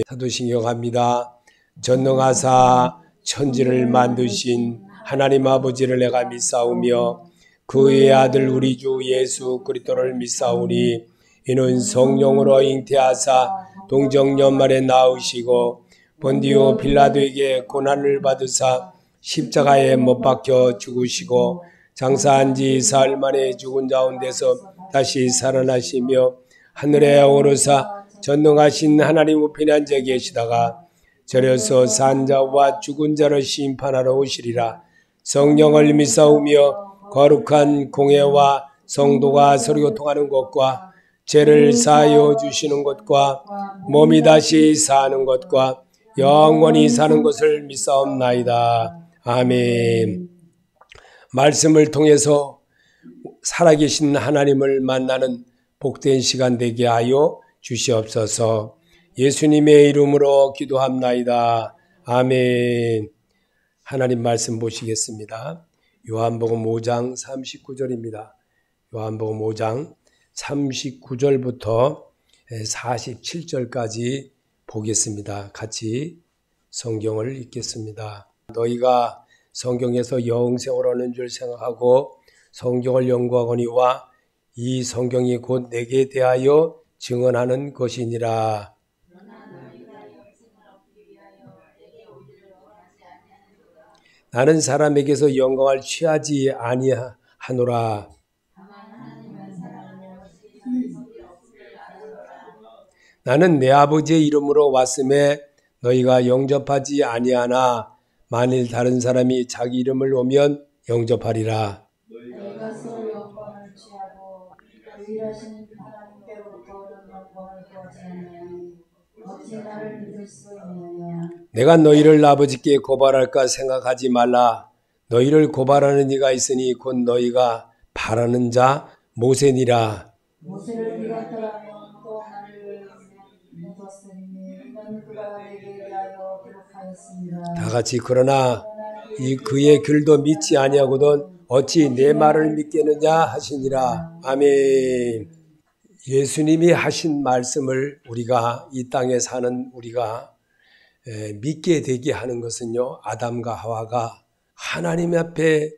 사도신경합니다. 전능하사 천지를 만드신 하나님 아버지를 내가 믿사오며 그의 아들 우리 주 예수 그리스도를 믿사오니 이는 성령으로 잉태하사 동정연말에 낳으시고 본디오 빌라도에게 고난을 받으사 십자가에 못 박혀 죽으시고 장사한 지 사흘 만에 죽은 가운데서 다시 살아나시며 하늘에 오르사 전능하신 하나님 우편에 앉아 계시다가 저려서 산 자와 죽은 자를 심판하러 오시리라. 성령을 믿사오며 거룩한 공회와 성도가 서로 교통하는 것과 죄를 사하여 주시는 것과 몸이 다시 사는 것과 영원히 사는 것을 믿사옵나이다. 아멘. 말씀을 통해서 살아계신 하나님을 만나는 복된 시간 되게 하여 주시옵소서. 예수님의 이름으로 기도합나이다. 아멘. 하나님 말씀 보시겠습니다. 요한복음 5장 39절입니다. 요한복음 5장 39절부터 47절까지 보겠습니다. 같이 성경을 읽겠습니다. 너희가 성경에서 영생을 얻는 줄 생각하고 성경을 연구하거니와 이 성경이 곧 내게 대하여 증언하는 것이니라. 나는 사람에게서 영광을 취하지 아니하노라. 나는 내 아버지의 이름으로 왔음에 너희가 영접하지 아니하나 만일 다른 사람이 자기 이름을 오면 영접하리라. 너희가 서로 영광을 취하고 유일하신 하나님께로부터 얻은 영광을 구하지 아니하니 어찌 나를 믿을 수 있느냐. 내가 너희를 아버지께 고발할까 생각하지 말라. 너희를 고발하는 이가 있으니 곧 너희가 바라는 자 모세니라. 모세를 비롯하라면 또 나를 믿었으니 이는 그가 내게 대하여 기록하였습니다. 다 같이 그러나 이 그의 글도 믿지 아니하거든 어찌 내 말을 믿겠느냐 하시니라. 아멘. 예수님이 하신 말씀을 우리가 이 땅에 사는 우리가 믿게 되게 하는 것은요, 아담과 하와가 하나님 앞에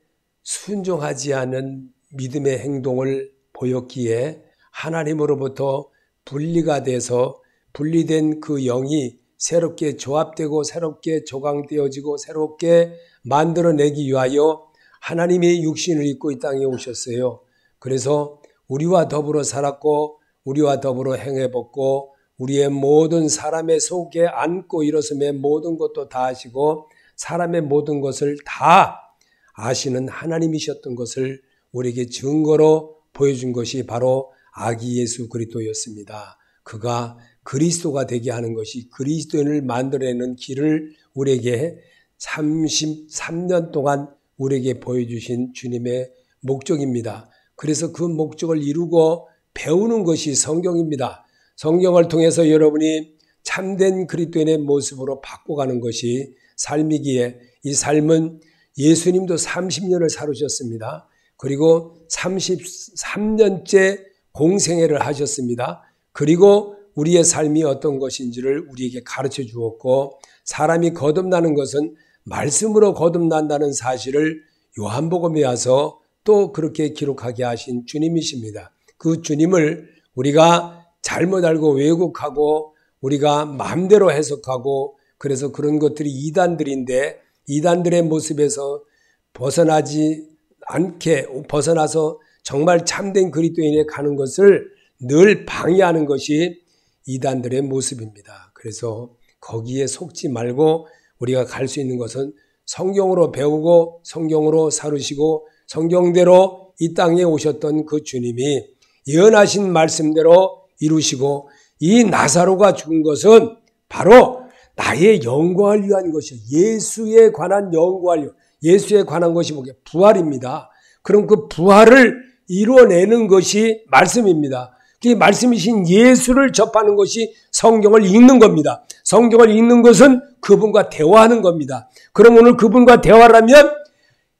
순종하지 않은 믿음의 행동을 보였기에 하나님으로부터 분리가 돼서 분리된 그 영이 새롭게 조합되고 새롭게 조강되어지고 새롭게 만들어내기 위하여 하나님의 육신을 입고 이 땅에 오셨어요. 그래서 우리와 더불어 살았고 우리와 더불어 행해봤고 우리의 모든 사람의 속에 안고 일어섬의 모든 것도 다 아시고 사람의 모든 것을 다 아시는 하나님이셨던 것을 우리에게 증거로 보여준 것이 바로 아기 예수 그리스도였습니다. 그가 그리스도가 되게 하는 것이 그리스도인을 만들어내는 길을 우리에게 33년 동안 우리에게 보여주신 주님의 목적입니다. 그래서 그 목적을 이루고 배우는 것이 성경입니다. 성경을 통해서 여러분이 참된 그리스도인의 모습으로 바꿔가는 것이 삶이기에 이 삶은 예수님도 30년을 살으셨습니다. 그리고 33년째 공생애를 하셨습니다. 그리고 우리의 삶이 어떤 것인지를 우리에게 가르쳐 주었고 사람이 거듭나는 것은 말씀으로 거듭난다는 사실을 요한복음에 와서 또 그렇게 기록하게 하신 주님이십니다. 그 주님을 우리가 잘못 알고 왜곡하고 우리가 마음대로 해석하고 그래서 그런 것들이 이단들인데 이단들의 모습에서 벗어나지 않게 벗어나서 정말 참된 그리스도인에 가는 것을 늘 방해하는 것이 이단들의 모습입니다. 그래서 거기에 속지 말고 우리가 갈 수 있는 것은 성경으로 배우고 성경으로 살으시고 성경대로 이 땅에 오셨던 그 주님이 예언하신 말씀대로 이루시고 이 나사로가 죽은 것은 바로 나의 영광을 위한 것이요. 예수에 관한 영광을 위한 예수에 관한 것이 뭐게 부활입니다. 그럼 그 부활을 이루어내는 것이 말씀입니다. 그 말씀이신 예수를 접하는 것이 성경을 읽는 겁니다. 성경을 읽는 것은 그분과 대화하는 겁니다. 그럼 오늘 그분과 대화를 하면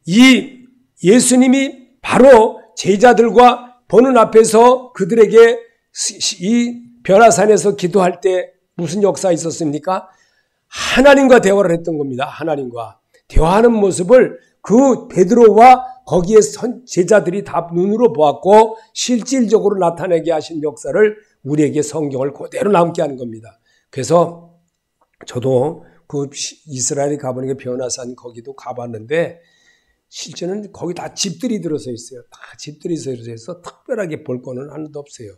이 예수님이 바로 제자들과 보는 앞에서 그들에게 이 벼라산에서 기도할 때 무슨 역사 있었습니까? 하나님과 대화를 했던 겁니다. 하나님과 대화하는 모습을 그 베드로와 거기에 선 제자들이 다 눈으로 보았고 실질적으로 나타내게 하신 역사를 우리에게 성경을 그대로 남게 하는 겁니다. 그래서 저도 그 이스라엘에 가보니까 변화산 거기도 가봤는데 실제는 거기 다 집들이 들어서 있어요. 다 집들이 들어서 특별하게 볼 거는 하나도 없어요.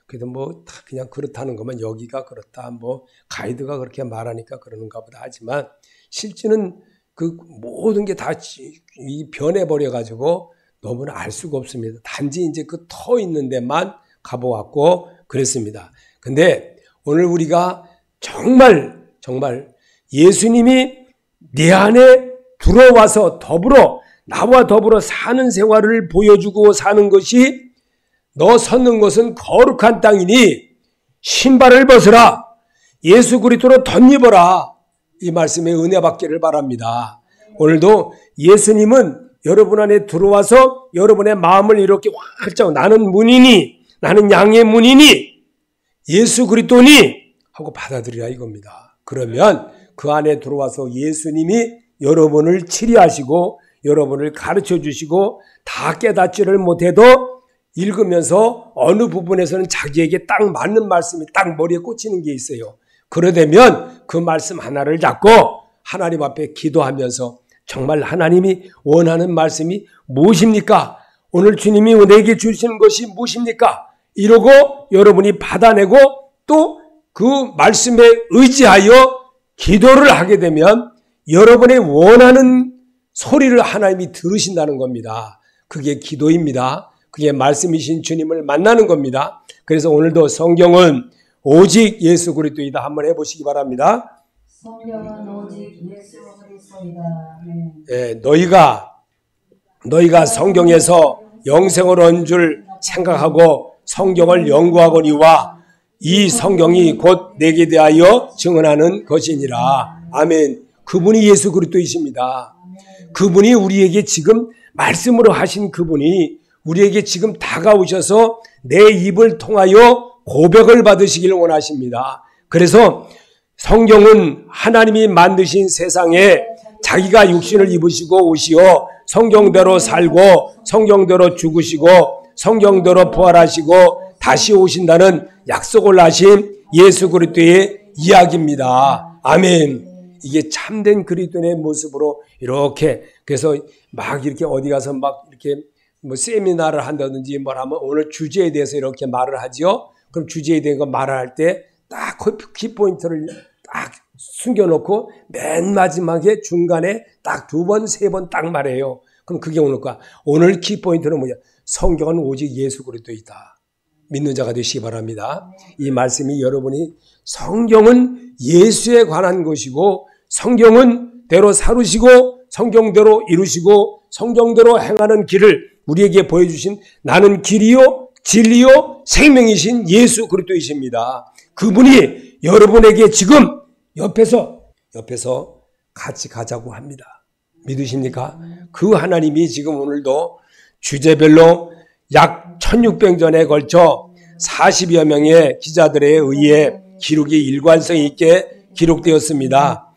그래도 뭐 다 그냥 그렇다는 것만 여기가 그렇다. 뭐 가이드가 그렇게 말하니까 그러는가 보다 하지만 실제는 그 모든 게 다 변해버려 가지고 너무나 알 수가 없습니다. 단지 이제 그 터 있는 데만 가보았고 그랬습니다. 근데 오늘 우리가 정말 예수님이 내 안에 들어와서 나와 더불어 사는 생활을 보여주고 사는 것이 너 섰는 것은 거룩한 땅이니 신발을 벗으라. 예수 그리스도로 덧입어라. 이 말씀에 은혜 받기를 바랍니다. 오늘도 예수님은 여러분 안에 들어와서 여러분의 마음을 이렇게 활짝 나는 문이니 나는 양의 문이니 예수 그리스도니 하고 받아들이라 이겁니다. 그러면 그 안에 들어와서 예수님이 여러분을 치리하시고 여러분을 가르쳐 주시고 다 깨닫지를 못해도 읽으면서 어느 부분에서는 자기에게 딱 맞는 말씀이 딱 머리에 꽂히는 게 있어요. 그러되면 그 말씀 하나를 잡고 하나님 앞에 기도하면서 정말 하나님이 원하는 말씀이 무엇입니까? 오늘 주님이 내게 주시는 것이 무엇입니까? 이러고 여러분이 받아내고 또 그 말씀에 의지하여 기도를 하게 되면 여러분의 원하는 소리를 하나님이 들으신다는 겁니다. 그게 기도입니다. 그게 말씀이신 주님을 만나는 겁니다. 그래서 오늘도 성경은 오직 예수 그리스도이다 한번 해보시기 바랍니다. 성경은 오직 예수 그리스도이다. 네, 너희가 성경에서 영생을 얻은 줄 생각하고 성경을 연구하거니와 이 성경이 곧 내게 대하여 증언하는 것이니라. 아멘. 그분이 예수 그리스도이십니다. 그분이 우리에게 지금 말씀으로 하신 그분이 우리에게 지금 다가오셔서 내 입을 통하여 고백을 받으시기를 원하십니다. 그래서 성경은 하나님이 만드신 세상에 자기가 육신을 입으시고 오시어 성경대로 살고 성경대로 죽으시고 성경대로 부활하시고 다시 오신다는 약속을 하신 예수 그리스도의 이야기입니다. 아멘. 이게 참된 그리스도의 모습으로 이렇게 그래서 막 이렇게 어디 가서 막 이렇게 뭐 세미나를 한다든지 뭘 하면 오늘 주제에 대해서 이렇게 말을 하지요. 그럼 주제에 대한 거 말할 때 딱 키포인트를 딱 숨겨놓고 맨 마지막에 중간에 딱 2번, 3번 딱 말해요. 그럼 그게 오늘 거야. 오늘 키포인트는 뭐냐? 성경은 오직 예수 그리스도이다. 믿는 자가 되시기 바랍니다. 이 말씀이 여러분이 성경은 예수에 관한 것이고 성경은 대로 사루시고 성경대로 이루시고 성경대로 행하는 길을 우리에게 보여주신 나는 길이요 진리요 생명이신 예수 그리스도이십니다. 그분이 여러분에게 지금 옆에서 같이 가자고 합니다. 믿으십니까? 그 하나님이 지금 오늘도 주제별로 약 1600전에 걸쳐 40여 명의 기자들에 의해 기록이 일관성 있게 기록되었습니다.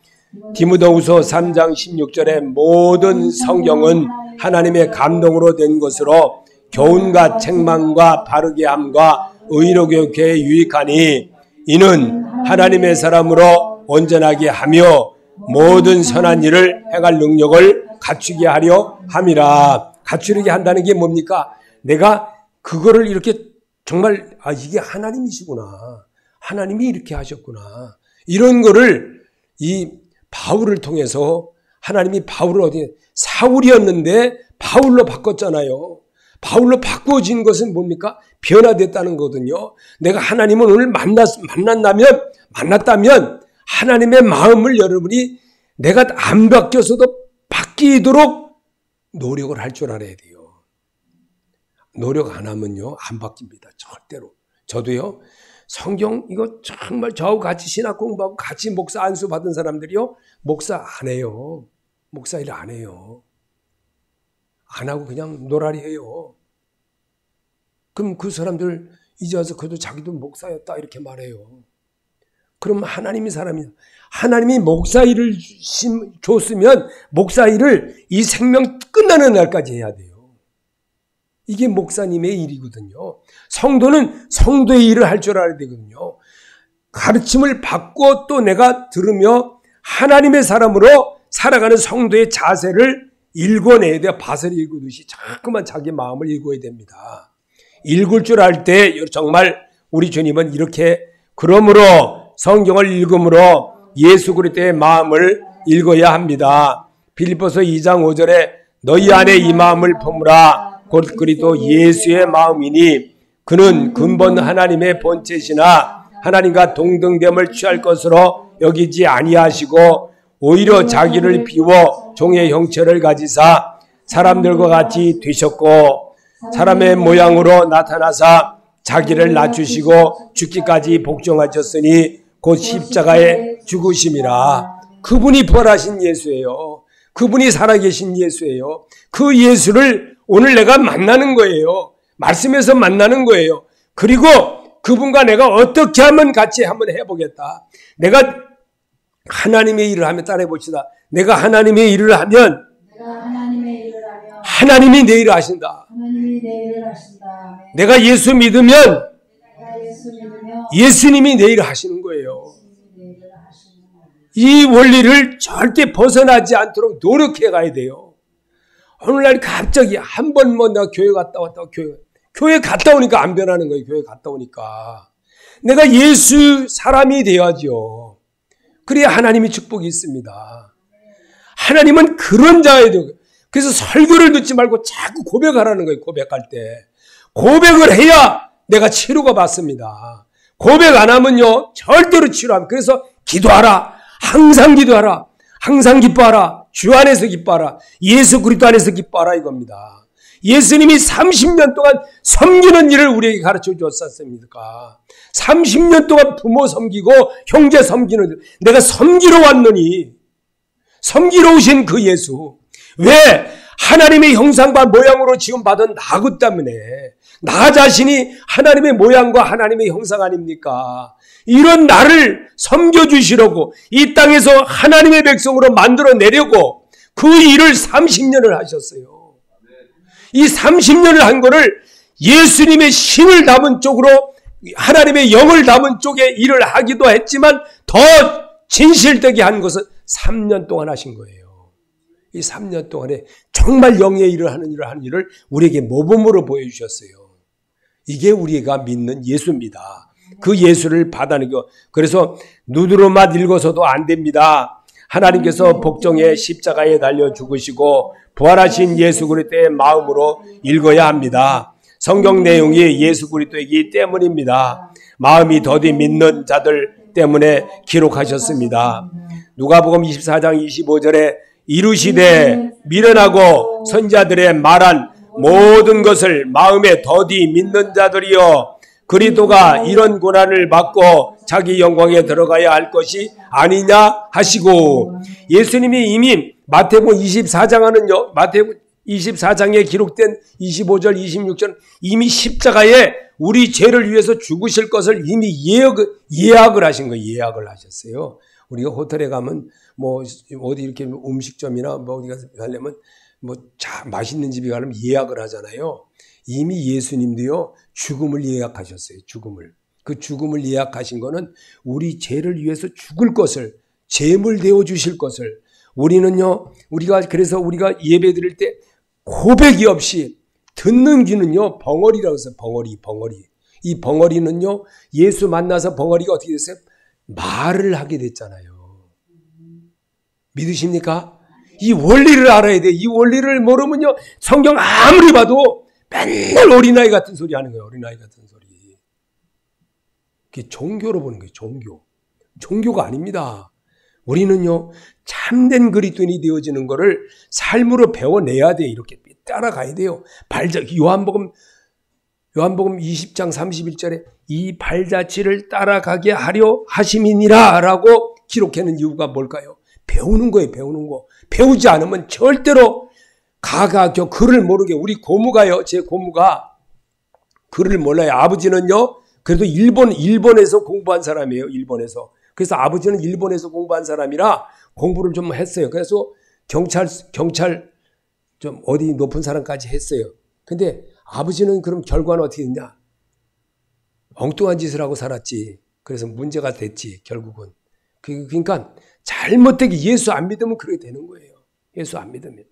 디모데후서 3장 16절에 모든 성경은 하나님의 감동으로 된 것으로 교훈과 책망과 바르게 함과 의로 교육에 유익하니 이는 하나님의 사람으로 온전하게 하며 모든 선한 일을 행할 능력을 갖추게 하려 함이라. 갖추게 한다는 게 뭡니까? 내가 그거를 이렇게 정말 이게 하나님이시구나. 하나님이 이렇게 하셨구나. 이런 거를 이 바울을 통해서 하나님이 바울을 사울이었는데 바울로 바꿨잖아요. 바울로 바꿔진 것은 뭡니까? 변화됐다는 거거든요. 내가 하나님을 오늘 만났다면 하나님의 마음을 여러분이 내가 안 바뀌어서도 바뀌도록 노력을 할 줄 알아야 돼요. 노력 안 하면요 안 바뀝니다. 절대로. 저도요 성경 이거 정말 저하고 같이 신학 공부하고 같이 목사 안수 받은 사람들이요 목사 안 해요. 목사 일 안 해요. 안 하고 그냥 노라리 해요. 그럼 그 사람들 이제 와서 그래도 자기도 목사였다 이렇게 말해요. 그럼 하나님이 사람이야. 하나님이 목사 일을 줬으면 목사 일을 이 생명 끝나는 날까지 해야 돼요. 이게 목사님의 일이거든요. 성도는 성도의 일을 할 줄 알아야 되거든요. 가르침을 받고 또 내가 들으며 하나님의 사람으로 살아가는 성도의 자세를 읽어내야 돼요. 밭을 읽듯이 자꾸만 자기 마음을 읽어야 됩니다. 읽을 줄 알 때 정말 우리 주님은 이렇게 그러므로 성경을 읽음으로 예수 그리스도의 마음을 읽어야 합니다. 필리포서 2장 5절에 너희 안에 이 마음을 품으라 곧 그리스도 예수의 마음이니 그는 근본 하나님의 본체시나 하나님과 동등됨을 취할 것으로 여기지 아니하시고 오히려 자기를 비워 종의 형체를 가지사 사람들과 같이 되셨고 사람의 모양으로 나타나사 자기를 낮추시고 죽기까지 복종하셨으니 곧 십자가에 죽으심이라. 그분이 부활하신 예수예요. 그분이 살아계신 예수예요. 그 예수를 오늘 내가 만나는 거예요. 말씀에서 만나는 거예요. 그리고 그분과 내가 어떻게 하면 같이 한번 해보겠다. 내가 하나님의 일을 하면 따라해 봅시다. 내가 하나님의 일을 하면 하나님이 내 일을 하신다. 내가 예수 믿으면 예수님이 내 일을 하시는 거예요. 이 원리를 절대 벗어나지 않도록 노력해 가야 돼요. 오늘날 갑자기 한 번 뭐 내가 교회 갔다 왔다 교회 갔다 오니까 안 변하는 거예요. 교회 갔다 오니까. 내가 예수 사람이 돼야죠. 그래야 하나님의 축복이 있습니다. 하나님은 그런 자예요. 그래서 설교를 듣지 말고 자꾸 고백하라는 거예요. 고백할 때. 고백을 해야 내가 치료가 받습니다. 고백 안 하면요. 절대로 치료 안 합니다. 그래서 기도하라. 항상 기도하라. 항상 기뻐하라. 주 안에서 기뻐하라. 예수 그리스도 안에서 기뻐하라 이겁니다. 예수님이 30년 동안 섬기는 일을 우리에게 가르쳐 주었습니까? 30년 동안 부모 섬기고 형제 섬기는 일. 내가 섬기러 왔느니 섬기러 오신 그 예수. 왜? 하나님의 형상과 모양으로 지금 받은 나그 때문에 나 자신이 하나님의 모양과 하나님의 형상 아닙니까? 이런 나를 섬겨주시려고 이 땅에서 하나님의 백성으로 만들어내려고 그 일을 30년을 하셨어요. 이 30년을 한 거를 예수님의 신을 담은 쪽으로 하나님의 영을 담은 쪽에 일을 하기도 했지만 더 진실되게 한 것은 3년 동안 하신 거예요. 이 3년 동안에 정말 영의 일을 하는 일을 우리에게 모범으로 보여주셨어요. 이게 우리가 믿는 예수입니다. 그 예수를 받아내고 그래서 눈으로만 읽어서도 안 됩니다. 하나님께서 복종의 십자가에 달려 죽으시고 부활하신 예수 그리스도의 마음으로 읽어야 합니다. 성경 내용이 예수 그리스도이기 때문입니다. 마음이 더디 믿는 자들 때문에 기록하셨습니다. 누가복음 24장 25절에 이루시되 미련하고 선자들의 말한 모든 것을 마음에 더디 믿는 자들이여 그리스도가 이런 고난을 받고 자기 영광에 들어가야 할 것이 아니냐 하시고 예수님이 이미 마태복음 24장하는요. 마태복음 24장에 기록된 25절 26절 이미 십자가에 우리 죄를 위해서 죽으실 것을 이미 예약을 하신 거예요. 예약을 하셨어요. 우리가 호텔에 가면 뭐 어디 이렇게 음식점이나 뭐 어디 가서 가려면 뭐 맛있는 집에 가려면 예약을 하잖아요. 이미 예수님도요 죽음을 예약하셨어요. 죽음을. 그 죽음을 예약하신 거는 우리 죄를 위해서 죽을 것을 제물 되어 주실 것을 우리는요 그래서 우리가 예배 드릴 때 고백이 없이 듣는 귀는요 벙어리라고 해서 벙어리. 이 벙어리는요 예수 만나서 벙어리가 어떻게 됐어요? 말을 하게 됐잖아요. 믿으십니까? 이 원리를 알아야 돼. 이 원리를 모르면요 성경 아무리 봐도 맨날 어린아이 같은 소리 하는 거예요. 어린아이 같은 소리. 그게 종교로 보는 거예요. 종교가 아닙니다. 우리는요 참된 그리스도인이 되어지는 거를 삶으로 배워내야 돼. 이렇게 따라가야 돼요. 요한복음 20장 31절에 이 발자취를 따라가게 하려 하심이니라 라고 기록하는 이유가 뭘까요? 배우는 거예요. 배우는 거. 배우지 않으면 절대로 글을 모르게 우리 고모가요. 제 고모가 글을 몰라요. 아버지는요. 그래도 일본에서 공부한 사람이에요. 일본에서. 그래서 아버지는 일본에서 공부한 사람이라 공부를 좀 했어요. 그래서 경찰 좀 어디 높은 사람까지 했어요. 근데 아버지는 그럼 결과는 어떻게 됐냐? 엉뚱한 짓을 하고 살았지. 그래서 문제가 됐지, 결국은. 그러니까 잘못되게 예수 안 믿으면 그렇게 되는 거예요. 예수 안 믿으면.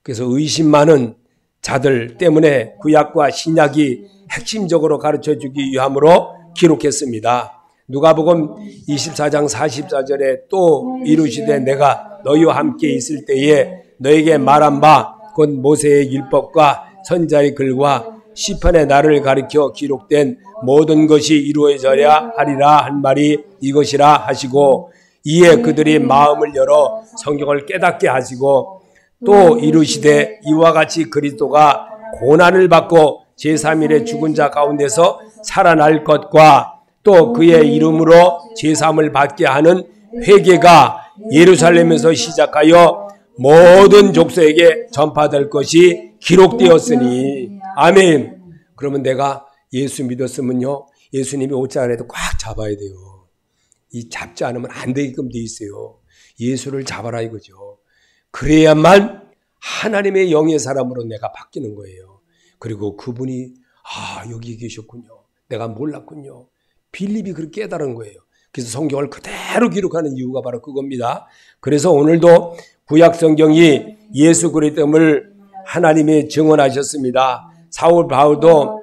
그래서 의심 많은 자들 때문에 구약과 신약이 핵심적으로 가르쳐주기 위함으로 기록했습니다. 누가복음 24장 44절에 또 이루시되 내가 너희와 함께 있을 때에 너에게 말한 바 곧 모세의 율법과 선지자의 글과 시편의 나를 가리켜 기록된 모든 것이 이루어져야 하리라 한 말이 이것이라 하시고 이에 그들이 마음을 열어 성경을 깨닫게 하시고 또 이루시되 이와 같이 그리스도가 고난을 받고 제3일에 죽은 자 가운데서 살아날 것과 또 그의 이름으로 제3을 받게 하는 회개가 예루살렘에서 시작하여 모든 족속에게 전파될 것이 기록되었으니 아멘. 그러면 내가 예수 믿었으면요, 예수님이 옷자락에도 꽉 잡아야 돼요. 이 잡지 않으면 안 되게끔 돼 있어요. 예수를 잡아라 이거죠. 그래야만 하나님의 영의 사람으로 내가 바뀌는 거예요. 그리고 그분이 여기 계셨군요. 내가 몰랐군요. 빌립이 그렇게 깨달은 거예요. 그래서 성경을 그대로 기록하는 이유가 바로 그겁니다. 그래서 오늘도 구약 성경이 예수 그리스도를 하나님이 증언하셨습니다. 사울 바울도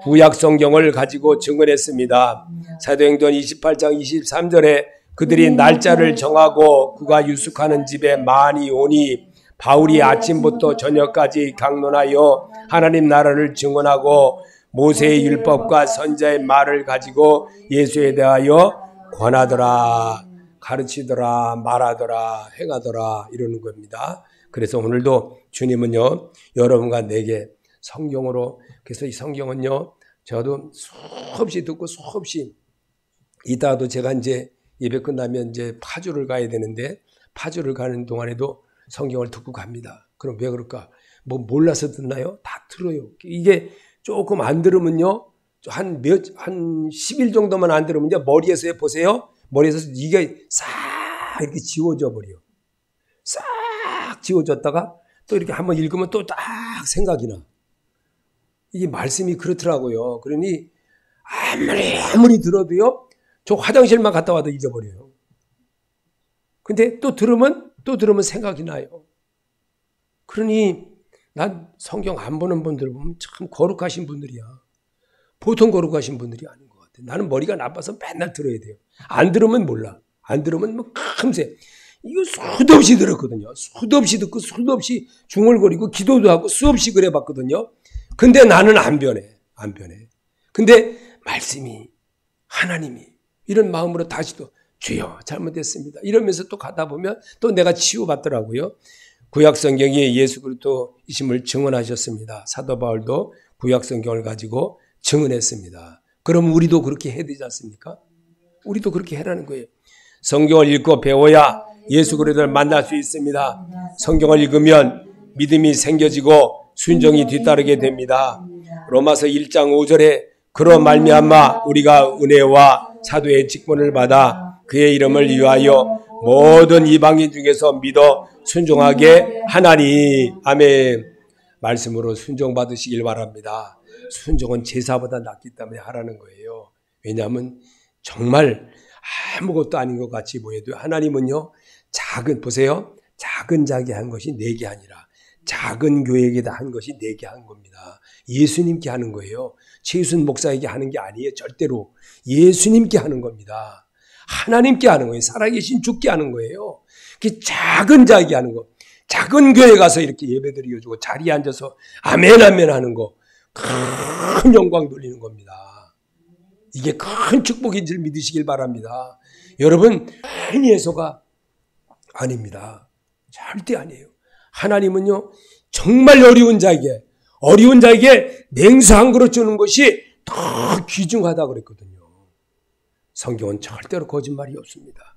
구약 성경을 가지고 증언했습니다. 사도행전 28장 23절에 그들이 날짜를 정하고 그가 유숙하는 집에 많이 오니 바울이 아침부터 저녁까지 강론하여 하나님 나라를 증언하고 모세의 율법과 선지자의 말을 가지고 예수에 대하여 권하더라, 가르치더라, 말하더라, 행하더라 이러는 겁니다. 그래서 오늘도 주님은요, 여러분과 내게 성경으로, 그래서 이 성경은요, 저도 수없이 듣고 수없이, 이따가도 제가 이제 예배 끝나면 이제 파주를 가야 되는데 파주를 가는 동안에도 성경을 듣고 갑니다. 그럼 왜 그럴까? 뭐 몰라서 듣나요? 다 들어요. 이게 조금 안 들으면요, 한 10일 정도만 안 들으면요, 머리에서 보세요. 머리에서 이게 싹 이렇게 지워져 버려요. 싹 지워졌다가 또 이렇게 한번 읽으면 또 딱 생각이 나. 이게 말씀이 그렇더라고요. 그러니 아무리 들어도요, 저 화장실만 갔다 와도 잊어버려요. 근데 또 들으면 생각이 나요. 그러니 난 성경 안 보는 분들 보면 참 거룩하신 분들이야. 보통 거룩하신 분들이 아닌 것 같아. 나는 머리가 나빠서 맨날 들어야 돼요. 안 들으면 몰라. 안 들으면 뭐 금세. 이거 수도 없이 들었거든요. 수도 없이 듣고 수도 없이 중얼거리고 기도도 하고 수없이 그래 봤거든요. 근데 나는 안 변해. 안 변해. 근데 말씀이, 하나님이 이런 마음으로 다시 또 주여 잘못했습니다. 이러면서 또 가다 보면 또 내가 치유받더라고요. 구약 성경이 예수 그리스도이심을 증언하셨습니다. 사도 바울도 구약 성경을 가지고 증언했습니다. 그럼 우리도 그렇게 해야 되지 않습니까? 우리도 그렇게 해라는 거예요. 성경을 읽고 배워야 예수 그리스도를 만날 수 있습니다. 성경을 읽으면 믿음이 생겨지고 순종이 뒤따르게 됩니다. 로마서 1장 5절에 그로 말미암아 우리가 은혜와 사도의 직분을 받아 그의 이름을 위하여 모든 이방인 중에서 믿어 순종하게 하나니. 아멘. 말씀으로 순종받으시길 바랍니다. 순종은 제사보다 낫기 때문에 하라는 거예요. 왜냐하면 정말 아무것도 아닌 것 같이 보여도 하나님은요, 보세요. 작은 자에게 한 것이 내게 아니라 작은 교회에게 한 것이 내게 한 겁니다. 예수님께 하는 거예요. 최순 목사에게 하는 게 아니에요. 절대로. 예수님께 하는 겁니다. 하나님께 하는 거예요. 살아계신 주께 하는 거예요. 그 작은 자에게 하는 거. 작은 교회 가서 이렇게 예배 드려주고 자리에 앉아서 아멘 아멘 하는 거. 큰 영광 돌리는 겁니다. 이게 큰 축복인 줄 믿으시길 바랍니다. 여러분, 큰 예소가 아닙니다. 절대 아니에요. 하나님은요, 정말 어려운 자에게 냉수 한 그릇 주는 것이 더 귀중하다고 그랬거든요. 성경은 절대로 거짓말이 없습니다.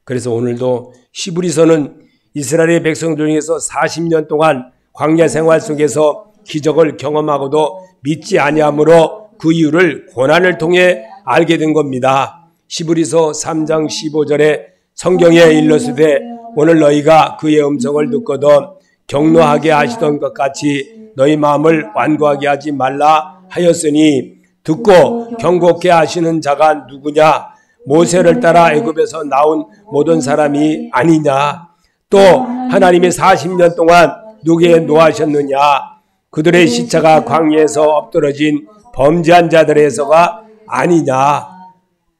그래서 오늘도 히브리서는 이스라엘의 백성들 중에서 40년 동안 광야 생활 속에서 기적을 경험하고도 믿지 아니하므로 그 이유를 고난을 통해 알게 된 겁니다. 히브리서 3장 15절에 성경에 일렀으되 오늘 너희가 그의 음성을 듣거든 경노하게 하시던 것 같이 너희 마음을 완고하게 하지 말라 하였으니 듣고 경고케 하시는 자가 누구냐? 모세를 따라 애굽에서 나온 모든 사람이 아니냐? 또 하나님이 40년 동안 누구에 노하셨느냐? 그들의 시체가 광야에서 엎드러진 범죄한 자들에서가 아니냐?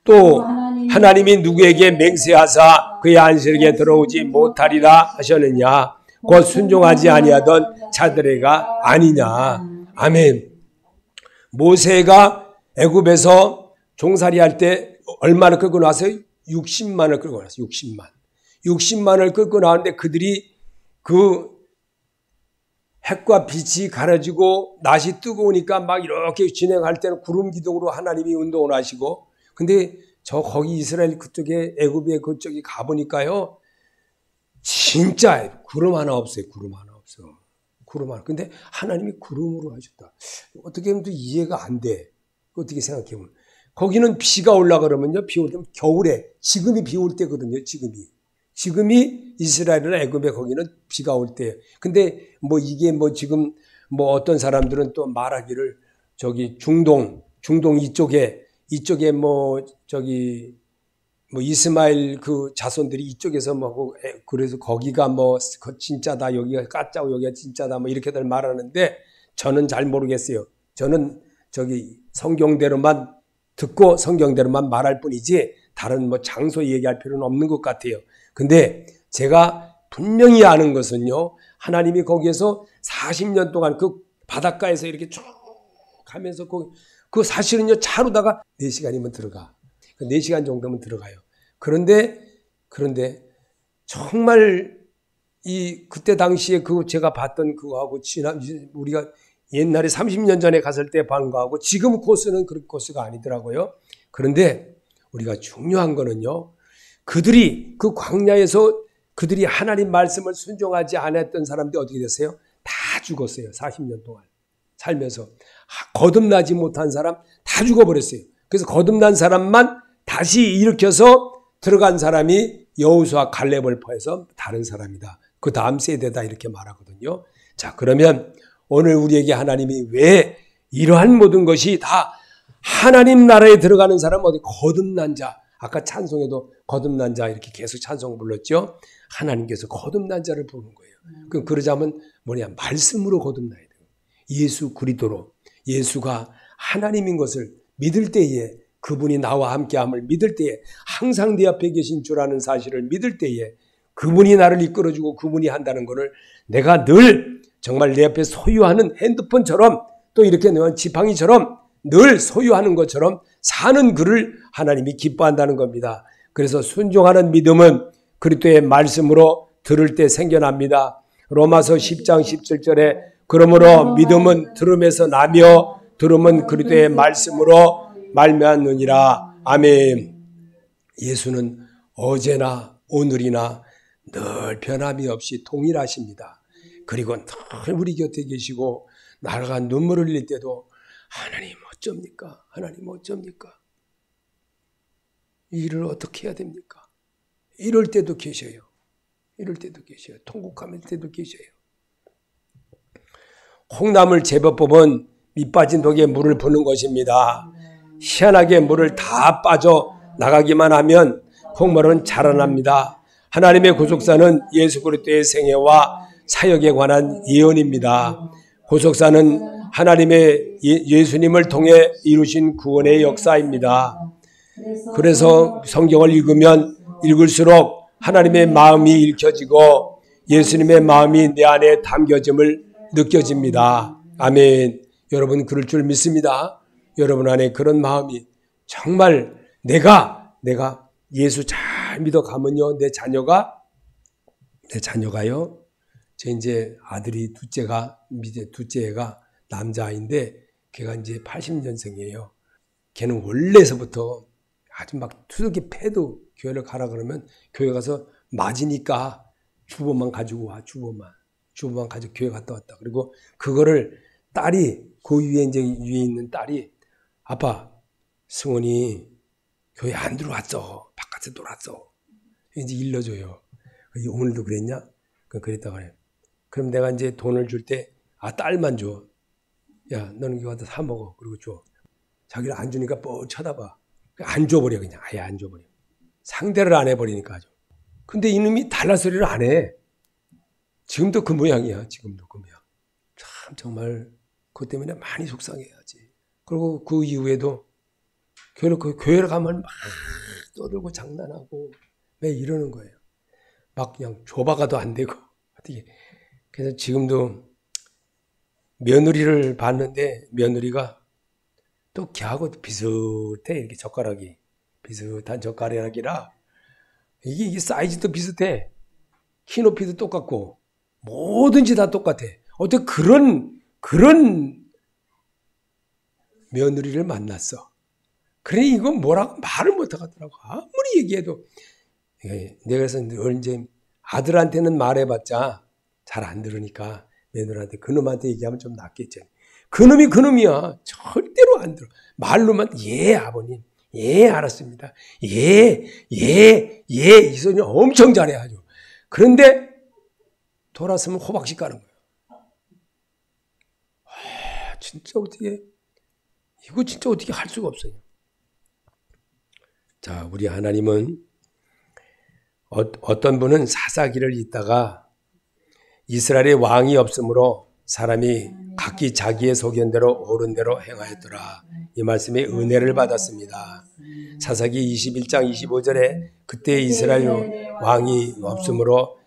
또 하나님이 누구에게 맹세하사 그의 안식에 들어오지 못하리라 하셨느냐? 곧 순종하지 아니하던 자들에가 아니냐? 아멘. 모세가 애굽에서 종살이할 때 얼마나 끌고 나왔어요? 60만을 끌고 나왔어요. 60만을 끌고 나왔는데 그들이 그 핵과 빛이 가려지고 낮이 뜨거우니까 막 이렇게 진행할 때는 구름 기둥으로 하나님이 운동을 하시고, 근데 거기 이스라엘 그쪽에 애굽의 그쪽에 가보니까요, 진짜 구름 하나 없어요. 구름 하나 없어. 구름 하나. 근데 하나님이 구름으로 하셨다. 어떻게 하면 또 이해가 안 돼. 어떻게 생각해보면. 거기는 비가 올라 그러면요, 비 올 때면 겨울에, 지금이 비 올 때거든요, 지금이 이스라엘이나 애굽에 거기는 비가 올 때예요. 근데 뭐 이게 뭐 지금 뭐 어떤 사람들은 또 말하기를 저기 중동 이쪽에 뭐 저기 뭐 이스마엘 그 자손들이 이쪽에서 뭐 그래서 거기가 뭐 진짜다, 여기가 가짜고 여기가 진짜다 뭐 이렇게들 말하는데 저는 잘 모르겠어요. 저는 저기 성경대로만 듣고 성경대로만 말할 뿐이지 다른 뭐 장소 얘기할 필요는 없는 것 같아요. 근데 제가 분명히 아는 것은요, 하나님이 거기에서 40년 동안 그 바닷가에서 이렇게 쭉 하면서 그 사실은요, 차로다가 4시간이면 들어가. 4시간 정도면 들어가요. 그런데 정말 그때 당시에 제가 봤던 그거하고 우리가 옛날에 30년 전에 갔을 때 본 거하고 지금 코스는 그런 코스가 아니더라고요. 그런데 우리가 중요한 거는요, 그들이 그 광야에서 그들이 하나님 말씀을 순종하지 않았던 사람들이 어떻게 됐어요? 다 죽었어요. 40년 동안 살면서. 거듭나지 못한 사람 다 죽어버렸어요. 그래서 거듭난 사람만 다시 일으켜서 들어간 사람이 여호수아 갈렙을 포해서 다른 사람이다. 그 다음 세대다 이렇게 말하거든요. 자, 그러면 오늘 우리에게 하나님이 왜 이러한 모든 것이 다 하나님 나라에 들어가는 사람은 어디 거듭난 자, 아까 찬송에도 거듭난 자 이렇게 계속 찬송 불렀죠. 하나님께서 거듭난 자를 부르는 거예요. 그럼 그러자면 뭐냐? 말씀으로 거듭나야 돼요. 예수 그리스도로. 예수가 하나님인 것을 믿을 때에, 그분이 나와 함께함을 믿을 때에, 항상 내 앞에 계신 줄 아는 사실을 믿을 때에 그분이 나를 이끌어주고 그분이 한다는 것을 내가 늘 정말 내 앞에 소유하는 핸드폰처럼 또 이렇게 내가 지팡이처럼 늘 소유하는 것처럼 사는 그를 하나님이 기뻐한다는 겁니다. 그래서 순종하는 믿음은 그리스도의 말씀으로 들을 때 생겨납니다. 로마서 10장 17절에 그러므로 믿음은 들음에서 나며 들음은 그리스도의 말씀으로 말미암느니라. 아멘. 예수는 어제나 오늘이나 늘 변함이 없이 동일하십니다. 그리고 늘 우리 곁에 계시고 나라가 눈물을 흘릴 때도 하나님 어쩝니까? 하나님 어쩝니까? 이 일을 어떻게 해야 됩니까? 이럴 때도 계셔요. 이럴 때도 계셔요. 통곡할 때도 계셔요. 콩나물 제법법은 밑 빠진 독에 물을 부는 것입니다. 희한하게 물을 다 빠져 나가기만 하면 콩물은 자라납니다. 하나님의 구속사는 예수 그리스도의 생애와 사역에 관한 예언입니다. 구속사는 하나님의 예수님을 통해 이루신 구원의 역사입니다. 그래서 성경을 읽으면 읽을수록 하나님의 마음이 읽혀지고 예수님의 마음이 내 안에 담겨짐을 느껴집니다. 아멘. 여러분 그럴 줄 믿습니다. 여러분 안에 그런 마음이 정말 내가 예수 잘 믿어가면요, 내 자녀가요, 제 이제 아들이 둘째가 남자아이인데 걔가 이제 80년생이에요. 걔는 원래서부터 아주 막 투석이 패도 교회를 가라 그러면 교회 가서 맞으니까 주보만 가지고 와. 주보만 가지고 교회 갔다 왔다. 그리고 그거를 딸이 그 위에 있는 딸이 아빠 승원이 교회 안 들어왔어. 바깥에 놀았어. 이제 일러줘요. 오늘도 그랬냐? 그랬다고 그래. 그럼 내가 이제 돈을 줄 때, 딸만 줘. 야, 너는 이거 와서 사 먹어. 그리고 줘. 자기를 안 주니까 뻔 쳐다봐. 안 줘버려, 그냥. 아예 안 줘버려. 상대를 안 해버리니까 아주. 근데 이놈이 달라 소리를 안 해. 지금도 그 모양이야. 지금도 그 모양. 참, 정말, 그것 때문에 많이 속상해야지. 그리고 그 이후에도, 교회를 가면 막 떠들고 장난하고, 왜 이러는 거예요. 막 그냥 줘봐가도 안 되고. 어떻게. 그래서 지금도 며느리를 봤는데, 며느리가 또 걔하고 비슷해. 이렇게 젓가락이. 비슷한 젓가락이라, 이게 사이즈도 비슷해. 키 높이도 똑같고, 뭐든지 다 똑같아. 어떻게 그런 며느리를 만났어. 그래, 이건 뭐라고 말을 못 하겠더라고. 아무리 얘기해도. 내가 그래서 늘 이제 아들한테는 말해봤자 잘 안 들으니까 며느리한테, 그놈한테 얘기하면 좀 낫겠지. 그놈이 그놈이야. 절대로 안 들어. 말로만, 예, 아버님. 예, 알았습니다. 예, 이 소리 엄청 잘해 아주. 그런데 돌아서면 호박씩 가는 거야. 진짜 어떻게, 이거 진짜 어떻게 할 수가 없어요. 자, 우리 하나님은 어떤 분은 사사기를 잇다가 이스라엘의 왕이 없으므로 사람이 각기 자기의 소견대로 옳은 대로 행하였더라. 이 말씀에 은혜를 받았습니다. 사사기 21장 25절에 그때 이스라엘 왕이 없으므로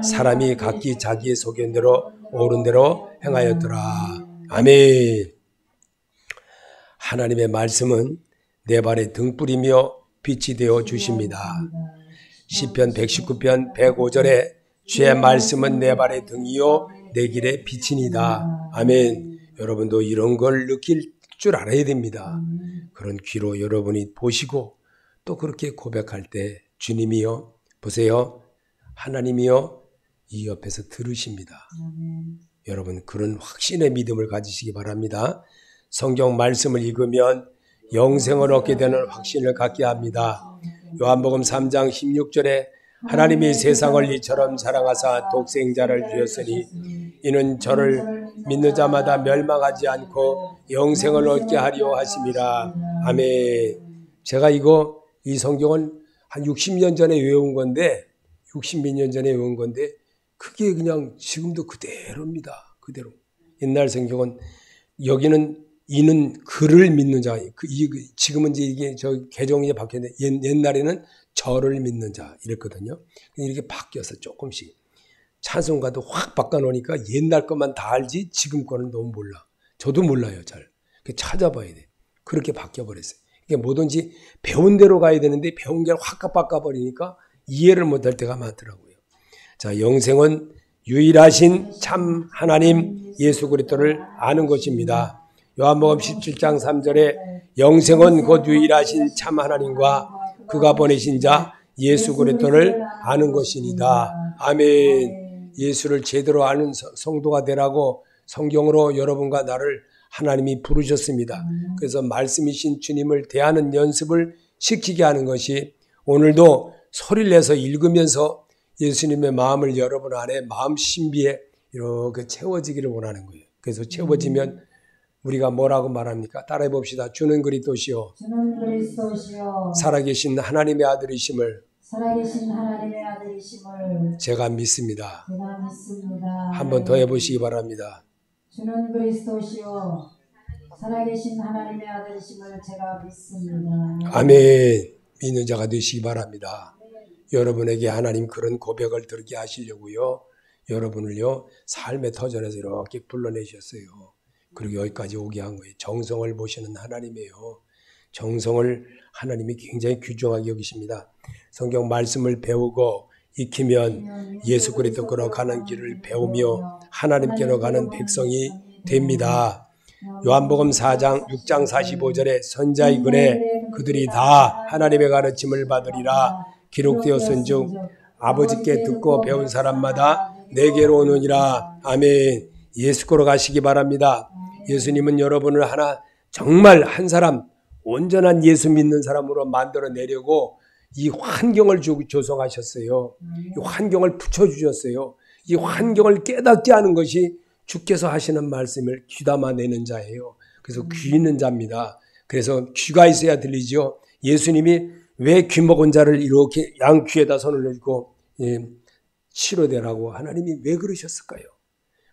사람이 각기 자기의 소견대로 옳은 대로 행하였더라. 아멘. 하나님의 말씀은 내 발의 등불이며 빛이 되어 주십니다. 시편 119편 105절에 주의 말씀은 내 발의 등이요 내 길의 빛이니다. 아멘. 여러분도 이런 걸 느낄 줄 알아야 됩니다. 그런 귀로 여러분이 보시고 또 그렇게 고백할 때 주님이요, 보세요, 하나님이요, 이 옆에서 들으십니다. 여러분 그런 확신의 믿음을 가지시기 바랍니다. 성경 말씀을 읽으면 영생을 얻게 되는 확신을 갖게 합니다. 요한복음 3장 16절에 하나님이 세상을 이처럼 사랑하사 독생자를 주셨으니 이는 저를 믿는 자마다 멸망하지 않고 영생을 얻게 하려 하심이라. 아멘. 제가 이 성경은 한 60년 전에 외운 건데, 60몇 년 전에 외운 건데 그게 그냥 지금도 그대로입니다. 그대로. 옛날 성경은 여기는 이는 그를 믿는 자, 지금은 이제 이게 개정이 이제 바뀌었는데 옛날에는 저를 믿는 자 이랬거든요. 이렇게 바뀌어서 조금씩 찬송가도 확 바꿔놓으니까 옛날 것만 다 알지 지금 거는 너무 몰라. 저도 몰라요, 잘. 찾아봐야 돼. 그렇게 바뀌어버렸어요. 이게 뭐든지 배운 대로 가야 되는데 배운 게 확 바꿔버리니까 이해를 못할 때가 많더라고요. 자, 영생은 유일하신 참 하나님 예수 그리스도를 아는 것입니다. 요한복음 17장 3절에 영생은 곧 유일하신 참 하나님과 그가 보내신 자 예수 그리스도를 아는 것이니다. 아멘. 예수를 제대로 아는 성도가 되라고 성경으로 여러분과 나를 하나님이 부르셨습니다. 그래서 말씀이신 주님을 대하는 연습을 시키게 하는 것이 오늘도 소리를 내서 읽으면서 예수님의 마음을 여러분 안에 마음 신비에 이렇게 채워지기를 원하는 거예요. 그래서 채워지면 우리가 뭐라고 말합니까? 따라해 봅시다. 주는 그리스도시요 살아계신 하나님의 아들이심을 제가 믿습니다. 한 번 더 해보시기 바랍니다. 주는 그리스도시요 살아계신 하나님의 아들이심을 제가 믿습니다. 아멘. 믿는 자가 되시기 바랍니다. 여러분에게 하나님 그런 고백을 들게 하시려고요. 여러분을요 삶의 터전에서 이렇게 불러내셨어요. 그리고 여기까지 오게 한 거예요. 정성을 보시는 하나님이에요. 정성을 하나님이 굉장히 귀중하게 여기십니다. 성경 말씀을 배우고 익히면 예수 그리스도께로 가는 길을 배우며 하나님께로 가는 백성이 됩니다. 요한복음 4장 6장 45절에 선자의 글에 그들이 다 하나님의 가르침을 받으리라 기록되었은즉 아버지께 듣고 배운 사람마다 내게로 오느니라. 아멘. 예수께로 가시기 바랍니다. 예수님은 여러분을 하나 정말 한 사람 온전한 예수 믿는 사람으로 만들어내려고 이 환경을 조성하셨어요. 이 환경을 붙여주셨어요. 이 환경을 깨닫게 하는 것이 주께서 하시는 말씀을 귀담아내는 자예요. 그래서 귀 있는 자입니다. 그래서 귀가 있어야 들리죠. 예수님이 왜 귀 먹은 자를 이렇게 양귀에다 손을 얹고 치료되라고 하나님이 왜 그러셨을까요?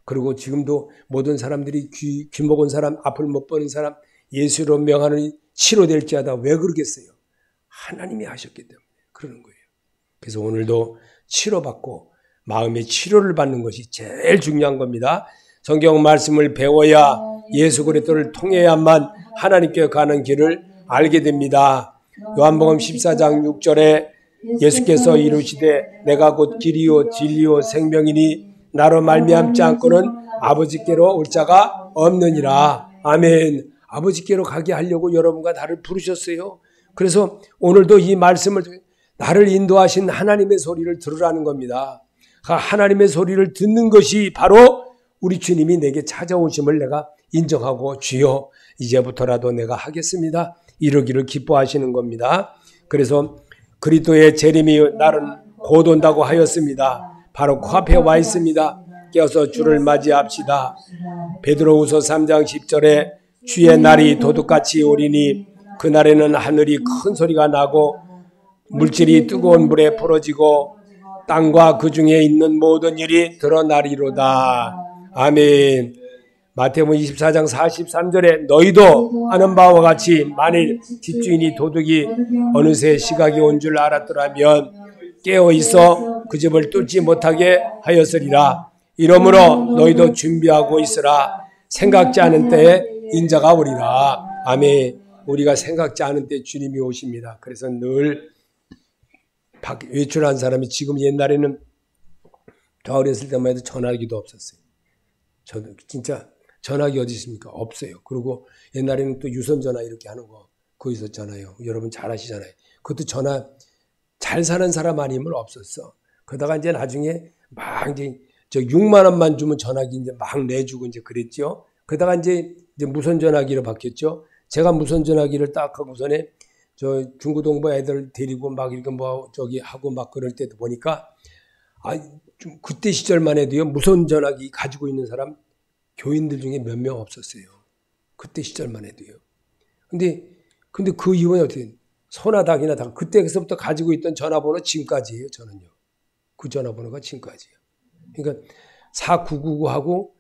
그리고 지금도 모든 사람들이 귀 먹은 사람, 앞을 못 보는 사람 예수로 명하는 치료될지하다 왜 그러겠어요? 하나님이 하셨기 때문에 그러는 거예요. 그래서 오늘도 치료받고 마음의 치료를 받는 것이 제일 중요한 겁니다. 성경 말씀을 배워야 예수 그리스도를 통해야만 하나님께 가는 길을 알게 됩니다. 요한복음 14장 6절에 예수께서 이르시되 내가 곧 길이요 진리요 생명이니 나로 말미암지 않고는 아버지께로 올 자가 없느니라. 아멘. 아버지께로 가게 하려고 여러분과 나를 부르셨어요. 그래서 오늘도 이 말씀을 나를 인도하신 하나님의 소리를 들으라는 겁니다. 하나님의 소리를 듣는 것이 바로 우리 주님이 내게 찾아오심을 내가 인정하고 주여 이제부터라도 내가 하겠습니다. 이러기를 기뻐하시는 겁니다. 그래서 그리스도의 재림이 나는 곧 온다고 하였습니다. 바로 코앞에 와 있습니다. 깨어서 주를 맞이합시다. 베드로후서 3장 10절에 주의 날이 도둑같이 오리니 그날에는 하늘이 큰 소리가 나고 물질이 뜨거운 물에 부러지고 땅과 그 중에 있는 모든 일이 드러나리로다. 아멘. 마태복음 24장 43절에 너희도 아는 바와 같이 만일 집주인이 도둑이 어느새 시각이 온 줄 알았더라면 깨어 있어 그 집을 뚫지 못하게 하였으리라. 이러므로 너희도 준비하고 있으라. 생각지 않은 때에 인자가 오리라. 아멘. 우리가 생각지 않은 때 주님이 오십니다. 그래서 늘 외출한 사람이 지금 옛날에는 저 어렸을 때만 해도 전화기도 없었어요. 저도 진짜 전화기 어디 있습니까? 없어요. 그리고 옛날에는 또 유선전화 이렇게 하는 거 그거 있었잖아요. 여러분 잘 아시잖아요. 그것도 전화 잘 사는 사람 아니면 없었어. 그러다가 이제 나중에 막 이제 6만 원만 주면 전화기 이제 막 내주고 이제 그랬죠. 그러다가 이제 무선전화기로 바뀌었죠. 제가 무선전화기를 딱 하고서는 저 중고등부 애들 데리고 막 이렇게 하고 막 그럴 때도 보니까 좀 그때 시절만 해도요 무선전화기 가지고 있는 사람 교인들 중에 몇 명 없었어요. 그때 시절만 해도요. 근데 그 이후에 어떻게 소나 닭이나 다 그때서부터 가지고 있던 전화번호 지금까지예요. 저는요. 그 전화번호가 지금까지예요. 그러니까 4999하고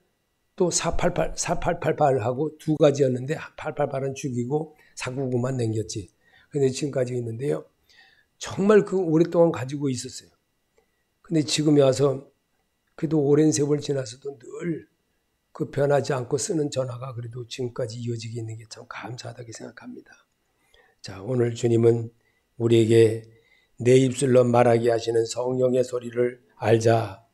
또 4888하고 두 가지였는데 888은 죽이고 499만 남겼지. 근데 지금까지 있는데요. 정말 그 오랫동안 가지고 있었어요. 근데 지금에 와서 그래도 오랜 세월 지나서도 늘 그 변하지 않고 쓰는 전화가 그래도 지금까지 이어지게 있는 게 참 감사하다고 생각합니다. 자, 오늘 주님은 우리에게 내 입술로 말하게 하시는 성령의 소리를 알자.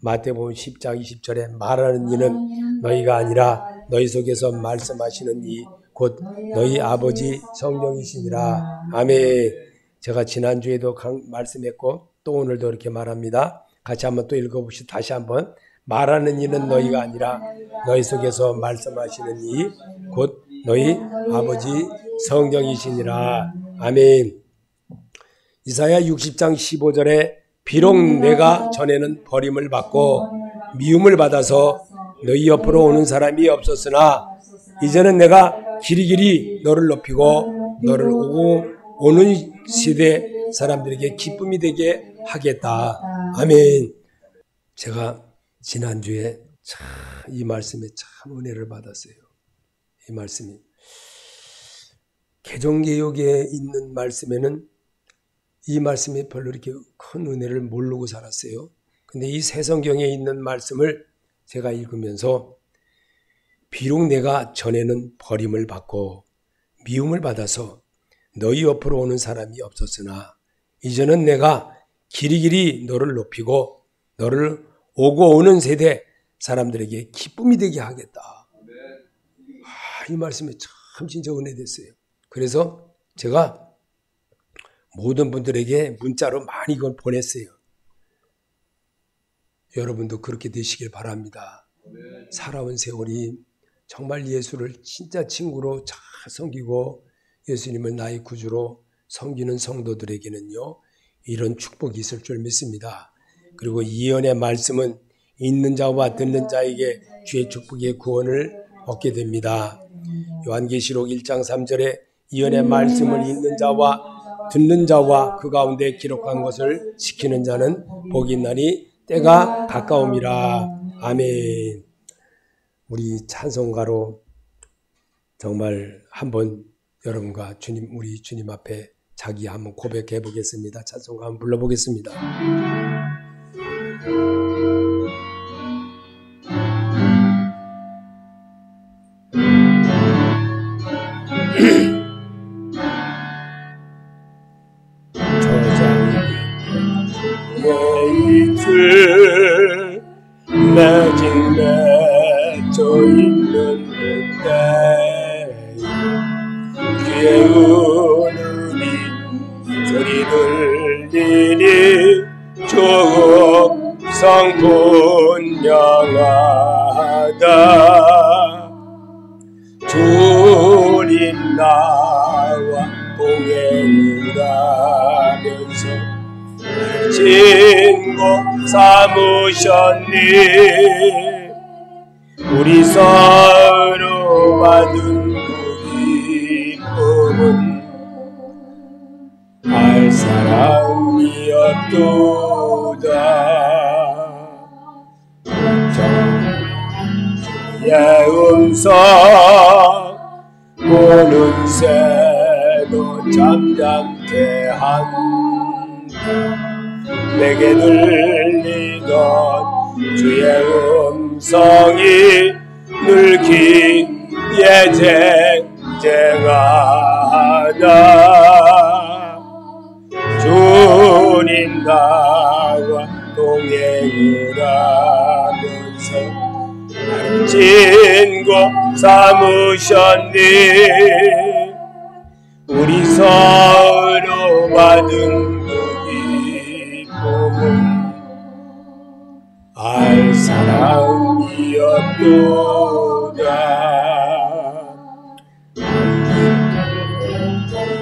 마태복음 10장 20절에 말하는 이는 너희가 아니라 너희 속에서 말씀하시는 이 곧 너희 아버지 성령이시니라. 아멘. 제가 지난주에도 말씀했고 또 오늘도 이렇게 말합니다. 같이 한번 또 읽어봅시다. 다시 한번. 말하는 이는 너희가 아니라 너희 속에서 말씀하시는 이 곧 너희 아버지 성령이시니라. 아멘. 이사야 60장 15절에 비록 내가 전에는 버림을 받고 미움을 받아서 너희 옆으로 오는 사람이 없었으나 이제는 내가 길이길이 너를 높이고 너를 오는 시대 사람들에게 기쁨이 되게 하겠다. 아멘. 제가 지난주에 참 이 말씀에 참 은혜를 받았어요. 이 말씀이 개정개혁에 있는 말씀에는 이 말씀이 별로 이렇게 큰 은혜를 모르고 살았어요. 근데 이 새 성경에 있는 말씀을 제가 읽으면서 비록 내가 전에는 버림을 받고 미움을 받아서 너희 옆으로 오는 사람이 없었으나 이제는 내가 길이길이 너를 높이고 너를 오고 오는 세대 사람들에게 기쁨이 되게 하겠다. 이 말씀이 참 진짜 은혜됐어요. 그래서 제가 모든 분들에게 문자로 많이 이걸 보냈어요. 여러분도 그렇게 되시길 바랍니다. 살아온 세월이 정말 예수를 진짜 친구로 잘 섬기고 예수님을 나의 구주로 섬기는 성도들에게는요, 이런 축복이 있을 줄 믿습니다. 그리고 이언의 말씀은 있는 자와 듣는 자에게 주의 축복의 구원을 얻게 됩니다. 요한계시록 1장 3절에 이언의 말씀을 읽는 자와 듣는 자와 그 가운데 기록한 것을 지키는 자는 복이 있나니 때가 가까움이라. 아멘. 우리 찬송가로 정말 한번 여러분과 우리 주님 앞에 자기 한번 고백해 보겠습니다. 찬송가 한번 불러보겠습니다. 이틀 매진 맺혀 있는 그때 귀에 우는 이 소리 들리니 조국 분명하다. 주님 나와 동행을 하면서 친구 삼으셨니. 우리 서로 받은 그 기쁨은 알 사랑이었도다. 주의 음성 보는 새도 잠잠케 한다. 내게 들리던 주의 음성이 늘 귀에 쟁쟁하다. 주님 나와 동행을 하면서 나를 친구 삼으셨니. 우리 서로 받은 알 사랑이었도다.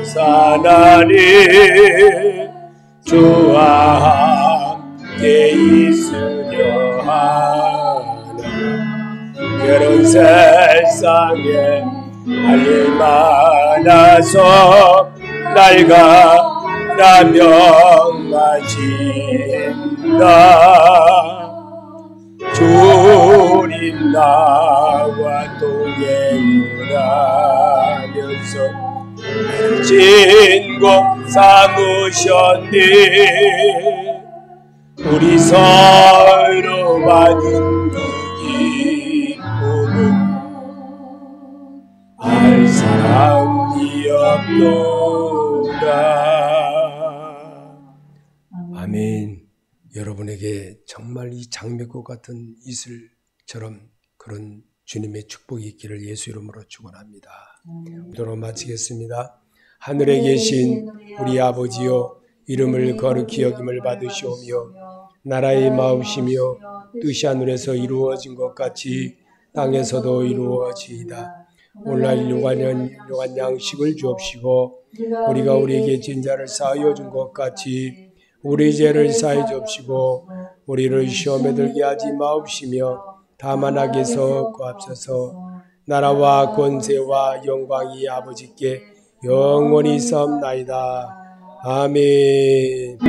사나니 주와 함께 있으려 하나. 그런 세상에 할 일 많아서 날가 명하신다. 주님 나와 동행을 하면서 친구 삼으셨니. 우리 서로 받은 그 기쁨은 알 사랑이었도다. 아멘. 여러분에게 정말 이 장미꽃 같은 이슬처럼 그런 주님의 축복이 있기를 예수 이름으로 축원합니다. 기도로 마치겠습니다. 하늘에 계신 우리 아버지여, 이름을 거룩히 여김을 받으시오며 나라의 마음이시며 뜻이 하늘에서 이루어진 것 같이 땅에서도 이루어지이다. 오늘날 일용할 양식을 주옵시고 우리가 우리에게 진 자를 사하여 준 것 같이 우리 죄를 사해 주옵시고 우리를 시험에 들게 하지 마옵시며 다만 악에서 구하옵소서. 나라와 권세와 영광이 아버지께 영원히 있사옵나이다. 아멘.